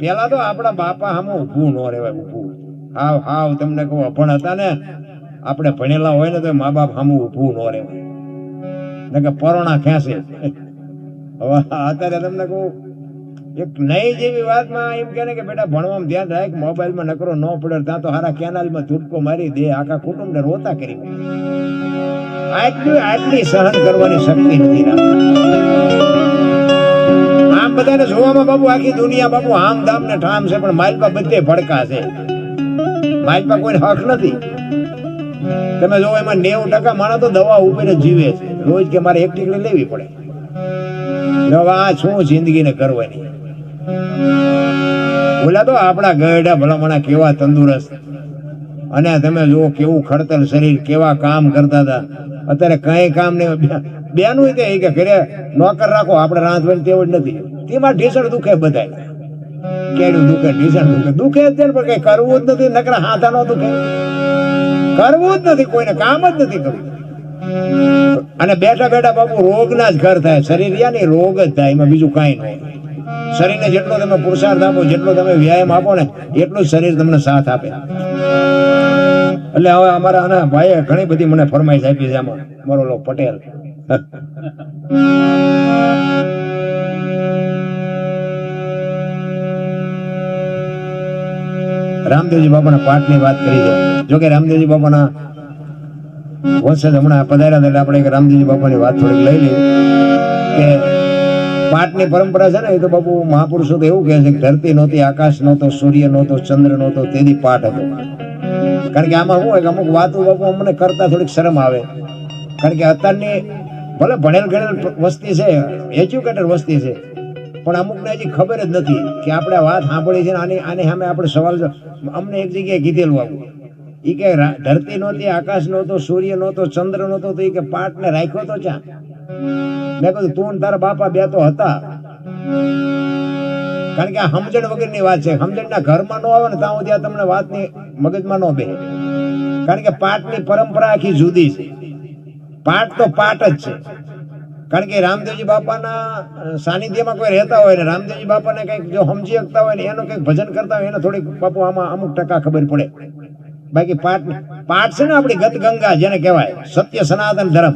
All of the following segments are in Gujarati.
પેલા તો આપણા બાપા સામે ઊભું ન રહેવાય, ઊભું હાવ હાવ તમને કહું અભણ હતા ને, આપણે ભણેલા હોય ને તો મા બાપ સામે ઊભું ન રહેવાય ને કે પરોણા ખેંચે. હવે અત્યારે તમને કહું એક નહીં જેવી વાતમાં એમ કે ને કે બેટા ભણવામાં ધ્યાન રાખ, મોબાઈલમાં નકરો ન પડે ત્યાં તો હારા કેનાલમાં ધૂપકો મારી દે, આખા કુટુંબને રોતા કરી. આટલી સહન કરવાની શક્તિ નથી રાખતી. આમ બધાને જોવામાં બાબુ આખી દુનિયા બાબુ આમ દામ ને ઠામ છે, પણ માલપા બધે ભડકા છે, માલપા કોઈ હક નથી. તમે જો એમાં 90% માણસ તો દવા ઉપર જ જીવે છે, રોજ કે મારે એક ટીકડી લેવી પડે. આ શું જિંદગીને કરવાની. ઓલા તો આપણા ગયડા ભલામણા કેવા તંદુરસ્ત, અને તમે જુઓ કેવું ખડતલ શરીર, કેવા કામ કરતા હતા. અત્યારે કઈ કામ નહીં. બેનું કે ઘરે નોકર રાખો, આપણે રાંધવાની ટેવ જ નથી. તેમાં ઢીસણ દુખે, બધા કેડું દુખે, ઢીસણ દુખે જ છે, પણ કઈ કરવું જ નથી. નકરા હાથા નો દુખે, કરવું જ નથી, કોઈને કામ જ નથી કરવું. અને બેઠા બેઠા બાબુ રોગના જ ઘર થાય. શરીર યા ને રોગ જ થાય, એમાં બીજું કઈ નહીં. શરીરને જેટલો તમે પુરુષાર્થ આપો, જેટલો તમે વ્યાયામ આપો ને, એટલું જ શરીર તમને સાથ આપે. એટલે હવે અમારા આના ભાઈએ ઘણી બધી મને ફરમાઈશ આપી છે. આમાં મારો લો પટેલ રામદેવજી બાપાના પાઠની વાત કરી છે. જોકે રામદેવજી બાપાના વંશજ હમણાં પધાર્યા, એટલે આપણે રામદેવજી બાપાની વાત થોડીક લઈ લઈએ કે પાઠની પરંપરા છે ને, એ તો બાપુ મહાપુરુષો તો એવું કહે છે કે ધરતી નહોતી, આકાશ નહોતો, સૂર્ય નહોતો, ચંદ્ર નહોતો, તેથી પાઠ હતો. કારણ કે આમાં શું હોય કે અમુક વાતો બાપુ અમને કરતા થોડીક શરમ આવે. કારણ કે અત્યારની ભલે ભણેલ ગણેલ વસ્તી છે, એજ્યુકેટેડ વસ્તી છે, પણ અમુકને હજી ખબર જ નથી કે આપણે વાત સાંભળી છે ને આની સામે આપણે સવાલ. અમને એક જગ્યાએ કીધેલું આવું, એ કે ધરતી નહોતી, આકાશ નહોતો, સૂર્ય નહોતો, ચંદ્ર નહોતો, તો એ કે પાઠને રાખ્યો તો ચા. મેં કહ્યું તું તારા બાપા બે તો હતા. કારણ કે આ સમજણ વગરની વાત છે. સમજણના ઘરમાં ન આવે ને ત્યાં સુધી તમને વાતની મગજમાં ન બે. કારણ કે પાઠની પરંપરા આખી જુદી છે. પાઠ તો પાઠ જ છે. કારણ કે રામદેવજી બાપાના સાનિધ્યમાં કોઈ રહેતા હોય ને રામદેવજી બાપાને કંઈક જો સમજી શકતા હોય ને એનું કંઈક ભજન કરતા હોય એને થોડીક બાપુ આમાં અમુક ટકા ખબર પડે. બાકી પાઠ છે ને આપણી ગત ગંગા જેને કહેવાય, સત્ય સનાતન ધર્મ.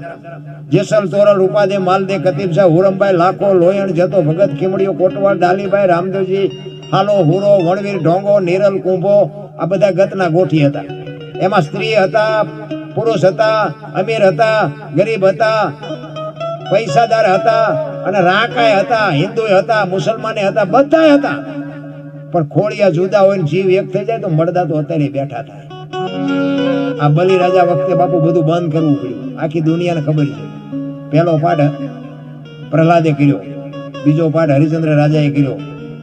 જેસલ તોરલ ઉપાધે માલદે કતીબ શાહ હુરમભાઈ લાખો લોયણ જતો ભગત ખીમડીઓ કોટવાલ ડાલીભાઈ રામદેવજી હાલો હુરો વણવીર ઢોંગો નીરલ કુંભો, આ બધા ગતના ગોઠી હતા. એમાં સ્ત્રી હતા, પુરુષ હતા, અમીર હતા, ગરીબ હતા, પૈસાદાર હતા, અને રાકાય હતા, હિન્દુ હતા, મુસલમાને હતા, બધા હતા. પણ ખોડિયા જુદા હોય ને જીવ એક થઈ જાય તો મળદા તો અત્યારે બેઠા થાય. આ બલિરાજા વખતે બાપુ બધું બંધ કરવું પડ્યું. આખી દુનિયાને ખબર છે. પહેલો પાઠ પ્રહલાદે કર્યો, બીજો પાઠ હરિચંદ્ર રાજાએ કર્યો,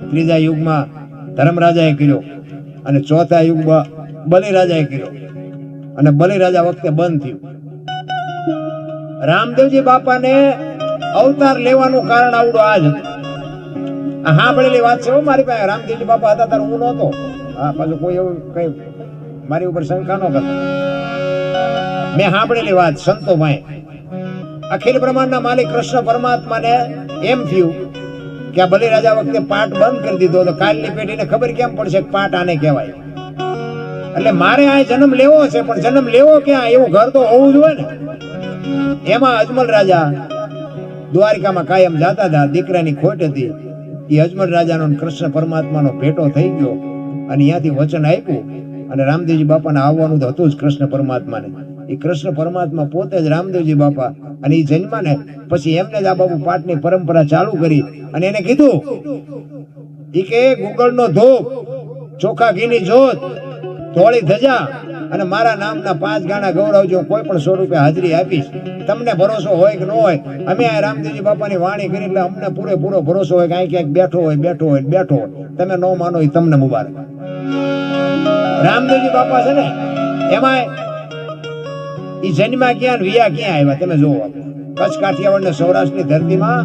ત્રીજા યુગમાં ધર્મરાજાએ કર્યો, અને ચોથા યુગમાં બલિરાજાએ કર્યો. અને બલિરાજા વખતે બંધ થયું. રામદેવજી બાપાને અવતાર લેવાનું કારણ આવડો આ જ હતું. આ સાંભળેલી વાત છે મારી પાસે. રામદેવજી બાપા હતા ત્યારે હું નહોતો. હા, પાછું કોઈ એવું કઈ મારી ઉપર શંકા ન કરતા. મેં સાંભળેલી વાત સંતો ભાઈ. અખિલ બ્રહ્માંડના માલિક કૃષ્ણ પરમાત્માને એમ થયું કે આ બલિરાજા વખતે પાઠ બંધ કરી દીધો તો કાલની પેઢીને ખબર કેમ પડશે કે પાઠ આને કહેવાય. એટલે મારે આ જન્મ લેવો છે, પણ જન્મ લેવો ક્યાં, એવું ઘર તો હોવું જોઈએ ને. એમાં અજમલ રાજા દ્વારિકામાં કાયમ જાતા હતા. દીકરાની ખોટ હતી. એ અજમલ રાજાનો કૃષ્ણ પરમાત્માનો ભેટો થઈ ગયો અને ત્યાંથી વચન આપ્યું. અને રામદેવજી બાપાને આવવાનું તો હતું જ કૃષ્ણ પરમાત્માને. એ કૃષ્ણ પરમાત્મા પોતે જ રામદેવજી બાપા. અને એ જન્મા ને પછી એમને જ આ બાપુ પાઠની પરંપરા ચાલુ કરી. અને એને કીધું એ કે ગુગળનો ધૂપ, ચોખા ઘીની જોત, ધોળી ધજા અને મારા નામના 5 ગાણા ગૌરવજો. કોઈ પણ 100 રૂપિયા હાજરી આપીશ. તમને ભરોસો હોય કે ન હોય, અમે આ રામદેવજી બાપાની વાણી કરી એટલે અમને પૂરેપૂરો ભરોસો હોય કે અહીં ક્યાંક બેઠો હોય. તમે ન માનો એ તમને મુબારક. રામદેવજી બાપા છે ને એમાં એ જન્મા ક્યાં વિયા ક્યાં આવ્યા તમે જોવો. કચ્છ કાઠિયાવાડ ને સૌરાષ્ટ્રની ધરતીમાં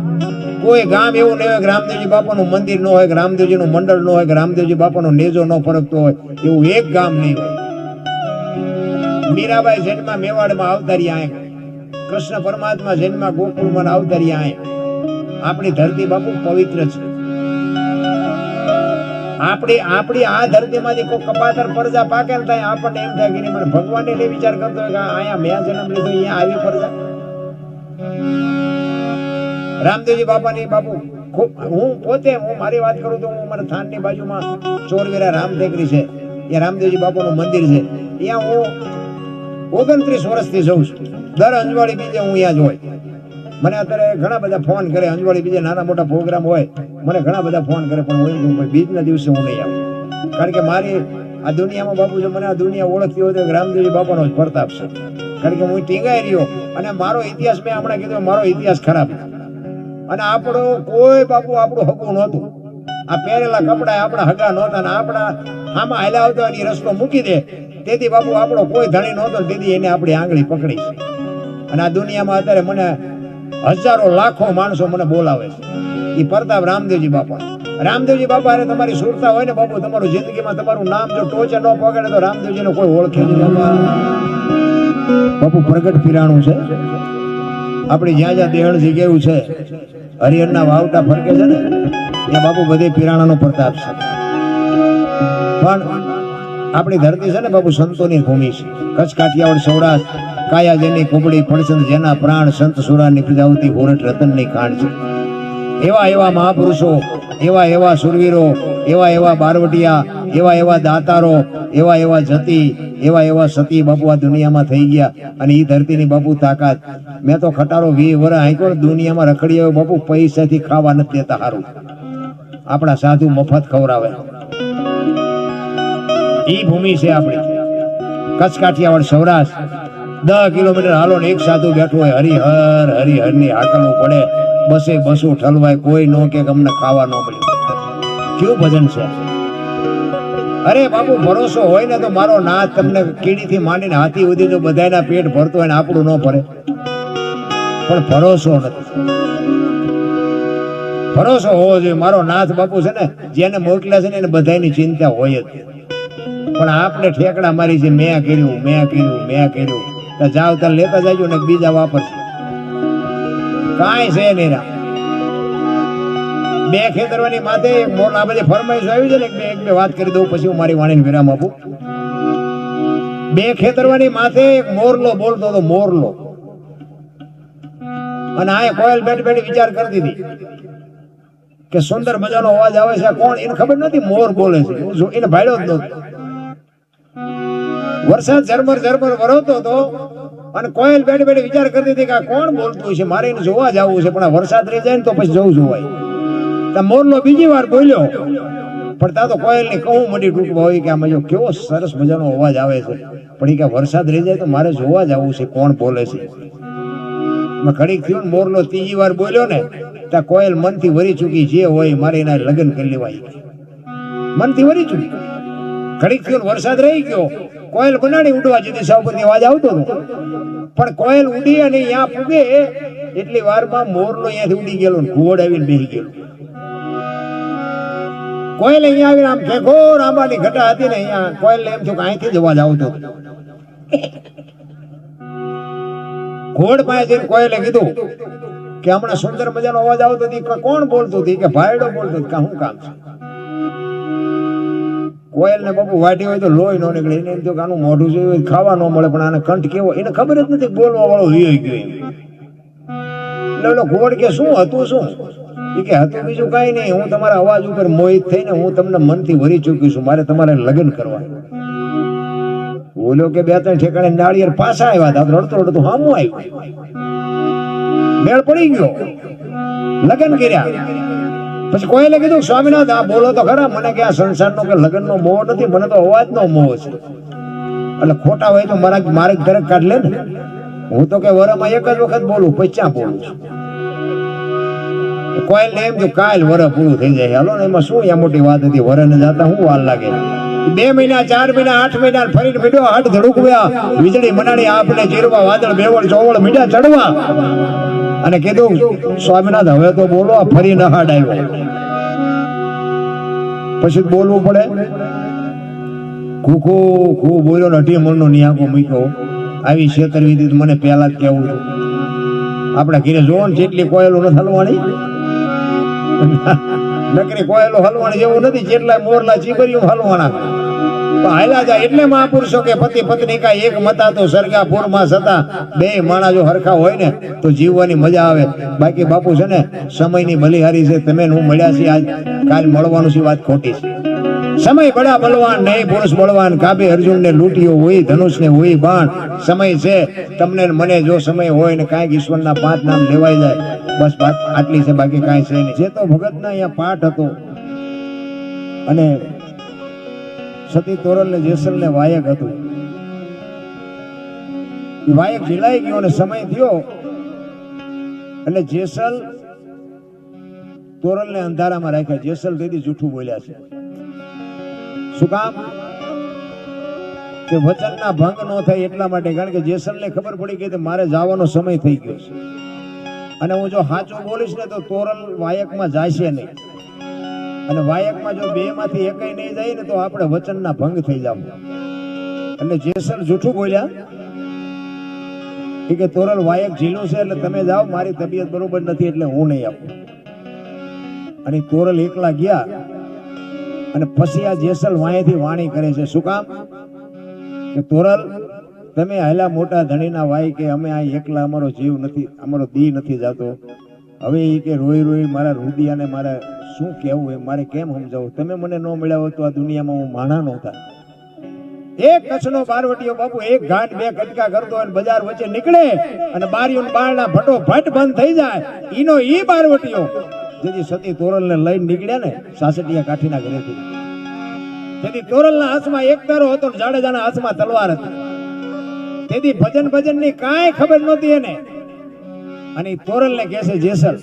કોઈ ગામ એવું નહીં હોય કે રામદેવજી બાપાનું મંદિર ન હોય, કે રામદેવજીનું મંડળ ન હોય, કે રામદેવજી બાપાનો નેજો ન ફરકતો હોય, એવું એક ગામ નહીં હોય. મીરાબાઈ જન્મા મેવાડમાં અવતાર્યા આય, કૃષ્ણ પરમાત્મા જન્મા ગોકુળમાં અવતાર્યા આય. આપણી ધરતી બાપુ પવિત્ર છે. આપણી આ ધરતીમાંથી કોઈ કપાતર પરજા પાકે ને થાય આપણને એમ થાય કે મને ભગવાનને લઈ વિચાર કરતો હોય કે અહીંયા મેં જન્મ લીધો અહીંયા આવી પરજા. રામદેવજી બાપાની બાપુ હું પોતે મારી વાત કરું તો હું મારા થાનની બાજુમાં ચોરવીરા રામટેકરી છે, ત્યાં રામદેવજી બાપાનું મંદિર છે, ત્યાં હું 29 વર્ષથી જઉં છું. દર અંજવાળી બીજે હું અહીંયા જ હોય. મને અત્યારે ઘણા બધા ફોન કરે, અંજવાળી બીજે નાના મોટા પ્રોગ્રામ હોય મને ઘણા બધા ફોન કરે, પણ હું બીજના દિવસે હું નહીં આવું. કારણ કે મારી આ દુનિયામાં બાપુ જો મને આ દુનિયા ઓળખતી હોય તો રામદેવજી બાપાનો જ પ્રતાપ છે. કારણ કે હું ટીંગાઈ રહ્યો અને મારો ઇતિહાસ મેં હમણાં કીધું મારો ઇતિહાસ ખરાબ અને આપણો કોઈ બાપુ આપણું હગું નહોતું. આ પહેરેલા કપડા આપણા હગા નહોતા ને આપણા આમાં હાલ્યા આવતા એ રસ્તો મૂકી દે તેથી બાપુ આપણો કોઈ ધણી નહોતો, તેથી એને આપણી આંગળી પકડી છે. અને આ દુનિયામાં અત્યારે મને હજારો લાખો માણસો મને બોલાવે છે. એ પ્રતાપ રામદેવજી બાપા. રામદેવજી બાપા અરે તમારી સુરતા હોય ને બાપુ, તમારું જિંદગીમાં તમારું નામ જો ટોચે ન પકડે તો રામદેવજીને કોઈ ઓળખે નહીં. બાપુ પ્રગટ પીરાણું છે આપણી જ્યાં જ્યાં દેહણ જગ્યાયું છે, હરિહરના વાવટા ફરકે છે ને ત્યાં બાપુ બધે પીરાણાનો પ્રતાપ છે. પણ આપણી ધરતી છે ને બાપુ સંતોની ભૂમિ છે. કચ્છ, કાઠિયાવાડ, સૌરાષ્ટ્ર, કાયા જેની કુબડી પડસંદ જેના પ્રાણ, સંત સુરા નિપજાવતી હોરઠ રતનની ખાણ છે. એવા એવા મહાપુરુષો, એવા એવા સુરવીરો, એવા એવા બારવટિયા, એવા એવા દાતારો, એવા એવા જતી, એવા એવા સતી બાપુ આ દુનિયામાં થઈ ગયા. અને એ ધરતીની બાપુ તાકાત. મેં તો ખટારો 20 વર્ષ આંક્યો દુનિયામાં રખડી આવ્યો બાપુ, પૈસાથી ખાવા નથી દેતા. સારું આપણા સાધુ મફત ખવડાવે. ઈ ભૂમિ છે આપણી કચ્છ, કાઠિયાવાડ, સૌરાષ્ટ્ર. 10 કિલોમીટર હાલો ને એક સાધુ બેઠું હોય, હરિહર હરિહર ની હાકલવું પડે, બસે બસું ઠલવાય, કોઈ નો કે અમને ખાવા ન મળ્યું. કેવું ભજન છે. અરે બાપુ ભરોસો હોય ને તો મારો નાથ તમને કીડીથી માંડીને હાથી સુધી જો બધાના પેટ ભરતો હોય ને આપણું ન ભરે. પણ ભરોસો નથી. ભરોસો હોવો જોઈએ. મારો નાથ બાપુ છે ને જેને મોકલ્યા છે ને એને બધાની ચિંતા હોય જ. પણ આપણે ઠેકડા મારી છે, મેં કર્યું મેં કર્યું મેં કર્યું. જાવ તાર લેતા જાજો ને બીજા વાપરશે. કાંઈ છે નહીં. બે ખેતરવાની માથે એક મોર આ બધી ફરમાઈશ આવી છે ને એક બે વાત કરી દઉં પછી હું મારી વાણીને વિરામ આપું. બે ખેતરવાની માથે એક મોરલો બોલતો હતો, મોરલો. અને આ કોયલ બેઠી બેઠી વિચાર કરતી હતી કે સુંદર મજાનો અવાજ આવે છે, કોણ એને ખબર નથી મોર બોલે છે, એને ભાડ્યો જ નહોતો. વરસાદ ઝરમર ઝરમર વરસતો હતો અને કોયલ બેઠી બેઠી વિચાર કરતી હતી કે આ કોણ બોલતું છે, મારે એને જોવા જવું છે, પણ આ વરસાદ રહી જાય ને તો પછી જવું જોવાય. મોરલો બીજી વાર બોલ્યો પણ તા તો કોયલ ની કહું મડી તૂટવા હોય કે આમાં જો કેવો સરસ મજાનો અવાજ આવે છે, પણ કે વરસાદ રહી જાય તો મારે જોવા જવું છે કોણ બોલે છે. ઘડીક થયું ને મોરલો ત્રીજી વાર બોલ્યો ને ત્યાં કોયલ મનથી વરી ચૂકી, જે હોય મારે એના લગ્ન કરી લેવાય. મનથી વરી ચૂકી. ઘડીક થયું વરસાદ રહી ગયો, કોયલ બનાડી ઉડવા જતી, સૌ પરથી અવાજ આવતો હતો. પણ કોયલ ઉડી અને અહીંયા પૂગે એટલી વારમાં મોરલો અહીંયાથી ઉડી ગયેલો, ઘોડ આવીને બેસી ગયેલો. કોયલ અહીંયા આવીને આમ ઘેઘોર આંબાની ઘટા હતી ને અહીંયા કોયલ એમ થયું કે અહીંથી જ અવાજ આવતો હતો. ઘોડ પાસે જઈને કોયલે કીધું કે હમણાં સુંદર મજાનો અવાજ આવતો હતી, કોણ બોલતું હતી? કે ભાઈડો બોલતો હતો. શું કામ છે? કોયલ ને બાપુ વાટી હોય તો લોહી નો નીકળે. એને એમ થયું કે આનું મોઢું જોયું ખાવા ન મળે, પણ આને કંઠ કેવો એને ખબર જ નથી, બોલવા વાળો હિયો ગયો. એટલે ઓલો ઘોડ કે શું હતું? શું કે હતું બીજું કઈ નહીં, હું તમારા અવાજ ઉપર મોહિત થઈને હું તમને મનથી વરી ચૂકી છું, મારે તમારે લગ્ન કરવા. બોલો કે 2-3 ઠેકાણે નાળિયેર પાછા આવ્યા હતા, રડતો રડતો હામું આવ્યું, મેળ પડી ગયો, લગ્ન કર્યા. પછી કોયલે કીધું સ્વામિનાથ આ બોલો તો ખરા, મને કે આ સંસારનો કે લગ્નનો મોહ નથી, મને તો અવાજનો મોહ છે. એટલે ખોટા હોય તો મારે ઘરે કાઢ લે ને. હું તો કે વરમાં એક જ વખત બોલું, પછી ક્યાં બોલું છું? કોયલ ને એમ જો કાલ વર પૂરું થઈ જાય, હાલો ને એમાં શું યા મોટી વાત હતી, વર ને જાતા શું વાર લાગે? 2 મહિના 4 મહિના 8 મહિના ફરીને મીડો હાથ ધડુકવ્યા, વીજળી મનાડી આપને ચીરવા, વાદળ બેવળ ચોવળ મીડા ચડવા. અને કીધું સ્વામિનાથ હવે તો બોલો, ફરી નહાડ આવ્યો. પછી બોલવું પડે. ખૂખો ખૂબ બોલ્યો ને 18 મણનો નિયાકો મૂક્યો. આવી છેતરવી મને પહેલા જ કેવું હતું. આપણા ઘીરે જોવો ને જેટલી કોયલો નથી હલવાણી. નકરી કોયલો હલવાણ જેવું નથી, જેટલા મોરલા ચીબરિયું હલવાના તો હાલ્યા જાય. એટલે મહાપુરુષો કે પતિ પત્ની કા એક મતા તો સરગા પૂરમાં સતા, બે માણા જો હરખા હોય ને તો જીવવાની મજા આવે. બાકી બાપુ છે ને સમયની બલિહારી છે. તમે હું મળ્યા છીએ આજ, કાલ મળવાનું છે વાત ખોટી છે. સમય બડા બલવાન નહીં, પુરુષ બળવાન. કાબે અર્જુન ને લૂંટ્યો હોય, ધનુષ ને હોય બાણ. સમય છે તમને ને મને, જો સમય હોય ને કાંઈક ઈશ્વરના 5 નામ લેવાઈ જાય, બસ વાત આટલી છે, બાકી કાંઈ છે નહીં. જે તો ભગતના અહીંયા પાઠ હતો, અને સતી તોરલ ને જેસલ ને વાયક હતું. વાયક જીલાઈ ગયો અને સમય થયો એટલે જેસલ તોરલ ને અંધારામાં રાખ્યા. જેસલ તેથી જૂઠું બોલ્યા છે. શું કામ? કે વચનના ભંગ ન થાય એટલા માટે. કારણ કે જેસલને ખબર પડી ગઈ કે મારે જવાનો સમય થઈ ગયો છે, અને હું જો સાચું બોલીશ ને તો તોરલ વાયકમાં જાશે નહીં, અને વાયકમાં જો 2 માંથી એકય નહીં જાય ને તો આપણે વચનના ભંગ થઈ જાવ. એટલે જેસલ જૂઠું બોલ્યા કે તોરલ વાયક ઝીલું છે એટલે તમે જાઓ, મારી તબિયત બરોબર નથી એટલે હું નહીં આવું. અને તોરલ એકલા ગયા, અને પછી આ જેસલ વાંયથી વાણી કરે છે. શું કામ? કે તોરલ તમે હાલા મોટા ધણીના વાય કે અમે આ એકલા, અમારો જીવ નથી, અમારો દી નથી જાતો. હવે એ કે રોઈ રોઈ મારા રુદિયાને મારે શું કહેવું એ મારે કેમ સમજાવું? તમે મને ન મળ્યા હોત તો આ દુનિયામાં હું માણા નહોતા. એક કચ્છનો બારવટીયો બાપુ એક ઘાટ 2 કટકા કરતો અને બજાર વચ્ચે નીકળે અને બારીઓ બારણા ફટો ફટ બંધ થઈ જાય. ઈનો ઈ બારવટીયો જેથી સતી તોરલને લઈને નીકળ્યા ને સાસટીયા કાઠીના ઘરેથી, જેથી તોરલના હાથમાં એક તારો હતો ને જાડેજાના હાથમાં તલવાર હતી. તેથી ભજન ની કાંઈ ખબર નહોતી એને. અને તોરલને કહે છે જેસલ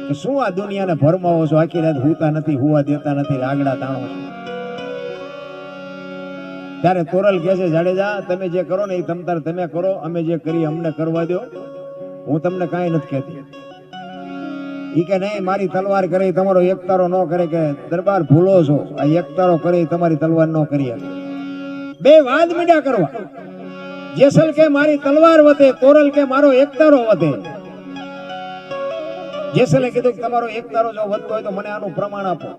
કે શું આ દુનિયાને ભરમાવો છો? આખી રાત હુતા નથી, હુવા દેતા નથી, રાગડા તાણો છો. ત્યારે તોરલ કહે છે જાડેજા તમે જે કરો ને એ તમે કરો, અમે જે કરી અમને કરવા દો, હું તમને કાંઈ નથી કહેતી. ઈ કે નહીં, મારી તલવાર કરે તમારો એકતારો ન કરે. કે દરબાર ભૂલો છો, આ એકતારો કરે તમારી તલવાર ન કરી શકે. 2 વાદ મીડા કરવા. જેસલ કે મારી તલવાર વધે, તોરલ કે મારો એકતારો વધે. જેસલે કીધું કે તમારો એકતારો જો વધતો હોય તો મને આનું પ્રમાણ આપો.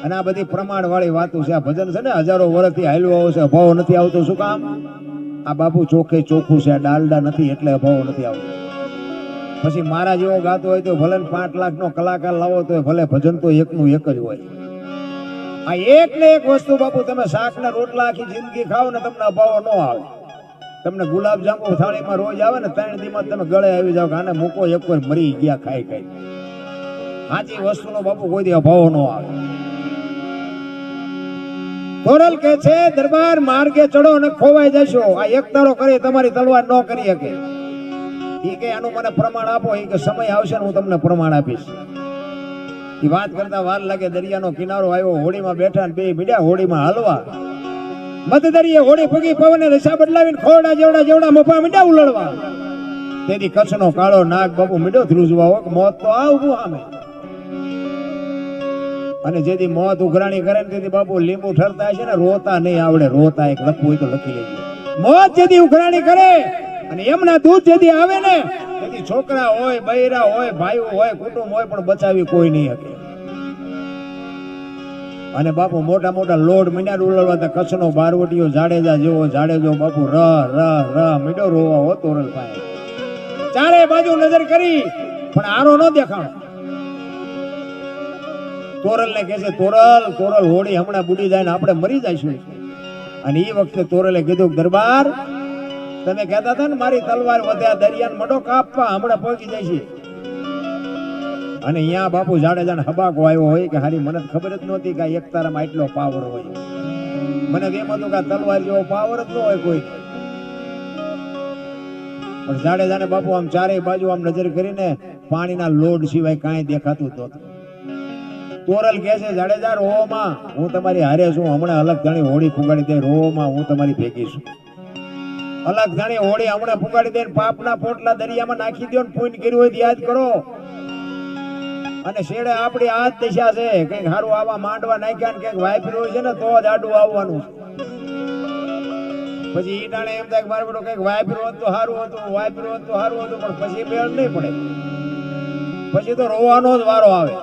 અને આ બધી પ્રમાણ વાળી વાતો છે. આ ભજન છે ને હજારો વર્ષથી હાલ્યું આવશે, અભાવ નથી આવતો. શું કામ? આ બાપુ ચોખ્ખે ચોખ્ખું છે, ડાલડા નથી એટલે અભાવ નથી આવતો. પછી મારા જેવો ગાતો હોય તો ભલે 5 લાખ નો કલાકાર લાવો તો ભલે, ભજન તો એકનું એક જ હોય. આ એક ને એક વસ્તુ બાપુ, તમે શાક ના રોટલા આખી જિંદગી ખાઓ ને તમને અભાવ ન આવે. તમને ગુલાબ જાંબુ થાળીમાં રોજ આવે ને 3 દિવસ તમે ગળે આવી જાવ કે આને મૂકો, એક વાર મરી ગયા ખાઈ ખાઈ. સાચી વસ્તુનો બાપુ કોઈ દી અભાવ ન આવે. તોરલ કે છે દરબાર માર્ગે ચડો અને ખોવાઈ જશો. આ એકતારો કરે તમારી તલવાર ન કરી શકે. ઈ કે આનું મને પ્રમાણ આપો. ઈ કે સમય આવશે ને હું તમને પ્રમાણ આપીશ. ઈ વાત કરતા વાર લાગે. દરિયાનો કિનારો આવ્યો, હોડીમાં બેઠા ને 2 મીડ્યા હોડીમાં હાલવા. મધ દરિયે હોડી ફૂગી પવને દિશા બદલાવીને ખોડા જેવડા મફા મીડ્યા ઉલળવા. તેથી કચ્છનો કાળો નાગ બાપુ મીડ્યો ધ્રુજવા. મોત તો આ ઉભું સામે. અને જેથી મોત ઉઘરાણી કરે ને તેથી બાપુ લીંબુ ઠરતા છે ને રોતા નહીં આવડે. રોતા એક લખવું હોય તો લખી લેજો. મોત જેથી ઉઘરાણી કરે અને એમના દૂધ જેથી આવે ને તેથી છોકરા હોય, બૈરા હોય, ભાઈઓ હોય, કુટુંબ હોય પણ બચાવી કોઈ નહીં શકે. અને બાપુ મોટા મોટા લોડ મીંડા ઉલળવા. કચ્છનો બારવટીયો જાડેજા જેવો જાડેજો બાપુ ર મીંડો રોવા હો તોરલ પાસે. ચારે બાજુ નજર કરી પણ આરો ન દેખાણો. તોરલ ને કહે છે તોરલ હોડી હમણાં બુડી જાય ને આપણે મરી જઈશું. અને એ વખતે તોરલે કીધું દરબાર તમે કહેતા હતા ને મારી તલવાર વધ્યા, દરિયાને મડો કાપવા હમણાં પહોંચી જાય છે. અને અહીંયા બાપુ જાડેજાને હબાકો આવ્યો હોય કે હારી મને ખબર જ નહોતી કે એક તારામાં એટલો પાવર હોય. મને એમ હતું કે તલવાર જેવો પાવર જ ન હોય કોઈ. પણ જાડેજાને બાપુ આમ ચારેય બાજુ આમ નજર કરીને પાણીના લોડ સિવાય કાંઈ દેખાતું જ નહોતું. તોરલ કહે છે જાડેજા રોમાં હું તમારી હારે છું. હમણાં અલગ જાણી હોડી ફુગાડી દે. રોમાં હું તમારી ભેગી છું. અલગ જાણી હોડી હમણાં ફુગાડી દે. પાપના પોટલા દરિયામાં નાખી દો ને પુણ્ય કર્યું હોય યાદ કરો. અને શેડે આપણી આ જ દિશા છે. કઈક સારું આવા માંડવા નાખ્યા ને કઈક વાપર્યું હોય છે ને તો જ આડું આવવાનું. પછી ઈ ટાણે એમ થાય કે મારે બધું કઈક વાપર્યું હોત તો સારું હતું, વાપર્યું હોત તો સારું હતું. પણ પછી મેળ નહીં પડે. પછી તો રોવાનો જ વારો આવે.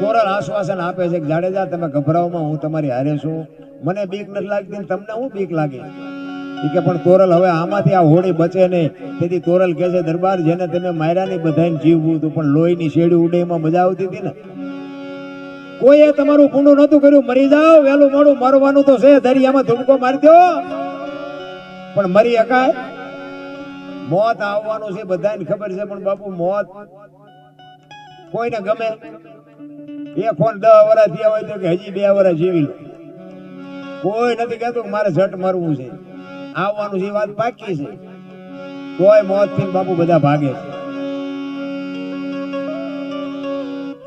તોરલ આશ્વાસન આપે છે કે જાડેજા તમે ગભરાવમાં હું તમારી હારે છું, મને બીક નથી લાગતી ને તમને હું બીક લાગે. ઈ કે પણ તોરલ હવે આમાંથી આ હોળી બચે નહીં. તેથી તોરલ કહે છે દરબાર જેને તમે માર્યા નહીં બધાને જીવવું હતું, પણ લોહીની શેડી ઉડે એમાં મજા આવતી હતી ને. કોઈએ તમારું પૂંડું નતું કર્યું, મરી જાઓ વહેલું મોડું મરવાનું તો છે, દરિયામાં ધુમકો મારી દો પણ મરી શકાય. મોત આવવાનું છે બધાને ખબર છે, પણ બાપુ મોત કોઈને ગમે? એ કોણ 10 વર્ષ થયા હોય તો કે હજી 2 વર્ષ જીવી લો. કોઈ નથી કહેતું મારે ઝટ મરવું છે, આવવાનું છે વાત પાકી છે. કોઈ મોત થી બાપુ બધા ભાગે છે.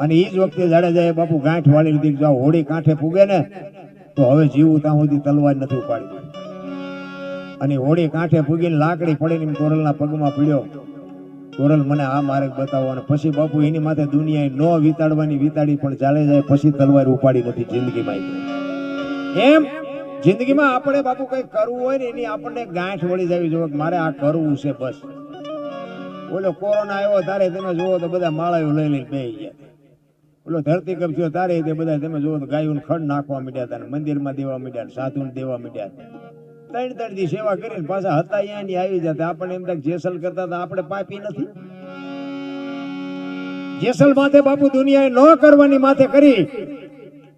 અને એ જ વખતે જાડેજાએ બાપુ ગાંઠ વાળી લીધી, જો હોળી કાંઠે પૂગે ને તો હવે જીવું ત્યાં સુધી તલવાર નથી ઉપાડી. અને હોળી કાંઠે પૂગીને લાકડી પડીને તોરલના પગમાં પડ્યો. તોરલ મને આ માર્ગ બતાવો. અને પછી બાપુ એની માથે દુનિયાએ ન વિતાડવાની વિતાડી, પણ જાડેજાએ પછી તલવાર ઉપાડી નથી જિંદગીમાં. એમ જિંદગીમાં આપણે બાપુ કઈ કરવું હોય ને એની આપણને ગાંઠ વળી જવી જોઈએ, મારે આ કરવું છે બસ. ઓલો કોરોના આવ્યો તારે તમે જુઓ તો બધા માળાઓ લઈ લઈને બેસી ગયા. ઓલો ધરતીકંપ થયો તારે તે બધા તમે જુઓ તો ગાયોને ખડ નાખવા માંડ્યા હતા, મંદિરમાં દેવા માંડ્યા, સાધુને દેવા માંડ્યા. 3 દી સેવા કરીને પાછા હતા અહીંયા આવી જતા. આપણને એમ થાય જેસલ કરતા હતા, આપણે પાપી નથી. જેસલ માથે બાપુ દુનિયાએ ન કરવાની માથે કરી.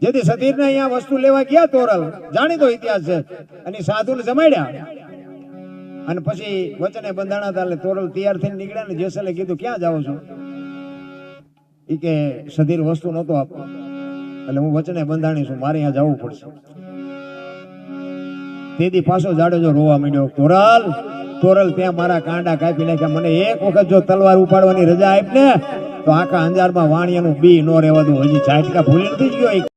જેથી સતીરને અહીંયા વસ્તુ લેવા ગયા તોરલ, જાણીતો ઇતિહાસ છે, અને સાધુને જમાડ્યા. અને પછી વચને બંધાણા હતા. એટલે તોરલ તૈયાર થઈને નીકળ્યા ને જેસલે કીધું ક્યાં જાઓ છો? ઈ કે સધીર વસ્તુ નતો આપતો, એટલે હું વચને બંધાણી છું, મારે અહીંયા જવું પડશે. તેથી પાછો જાડેજો રોવા માંડ્યો. તોરલ તોરલ ત્યાં મારા કાંડા કાપી નાખ્યા, મને એક વખત જો તલવાર ઉપાડવાની રજા આપ ને તો આખા અંજારમાં વાણિયાનું બી નો રહેવા દઉં. હજી ઝાટકા ભૂલી નથી ગયો.